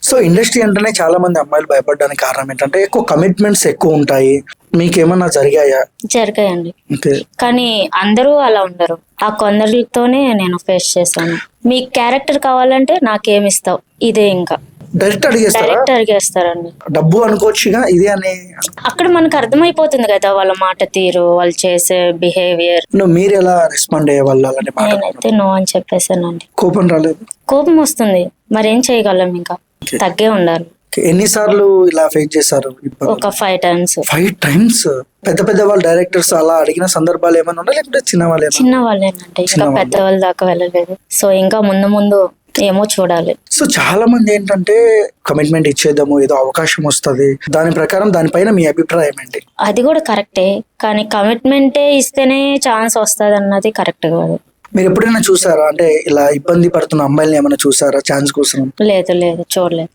So industry అంటేనే చాలా మంది అమ్మాయిలు భయపడడానికి కారణం ఏంటంటే ఎక్కువ కమిట్మెంట్స్ ఎక్కువ ఉంటాయి. మీకేమన్నా జరిగాయా? జరిగాయండి. ఓకే. కానీ అందరూ అలా ఉండరు. ఆ కొందరితోనే నేను ఫేస్ చేశాను. మీ క్యారెక్టర్ కావాలంటే నాకేమిస్తావు, ఇదే ఇంకా డైరెక్ట్ అడిగేస్తారా? డైరెక్ట్ అడిగేస్తారండి. డబ్బు అనుకోవచ్చుగా ఇదే అని. అక్కడ మనకు అర్థమైపోతుంది కదా వాళ్ళ మాట తీరు, వాళ్ళు చేసే బిహేవియర్. మీరు ఎలా రెస్పాండ్ అయ్యేవాళ్ళు అలాంటి మాట? నేనైతే నో అని చెప్పేసానండి. కోపం రాలేదు? కోపం వస్తుంది, మరేం చేయగలం, ఇంకా తగ్గే ఉండాలి. ఎన్నిసార్లు ఇలా ఫేస్ చేశారు? ఒక 5 times. 5 times. పెద్ద పెద్ద వాళ్ళు డైరెక్టర్స్ అలా అడిగిన సందర్భాలు ఏమైనా ఉన్నాయి లేకపోతే చిన్న వాళ్ళే? చిన్న వాళ్ళేనంటే ఇంకా పెద్దవాళ్ళ దాకా వెళ్ళలేదు. సో ఇంకా ముందు ముందు ఏమో చూడాలి. సో చాలా మంది ఏంటంటే కమిట్మెంట్ ఇచ్చేద్దాము, ఏదో అవకాశం వస్తుంది, దాని ప్రకారం దానిపైన మీ అభిప్రాయం ఏంటి? అది కూడా కరెక్టే, కానీ కమిట్మెంటే ఇస్తేనే ఛాన్స్ వస్తుంది అన్నది కరెక్ట్ కాదు. మీరు ఎప్పుడైనా చూసారా అంటే ఇలా ఇబ్బంది పడుతున్న అమ్మాయిల్ని ఏమైనా చూసారా ఛాన్స్ కోసం? లేదు చూడలేదు.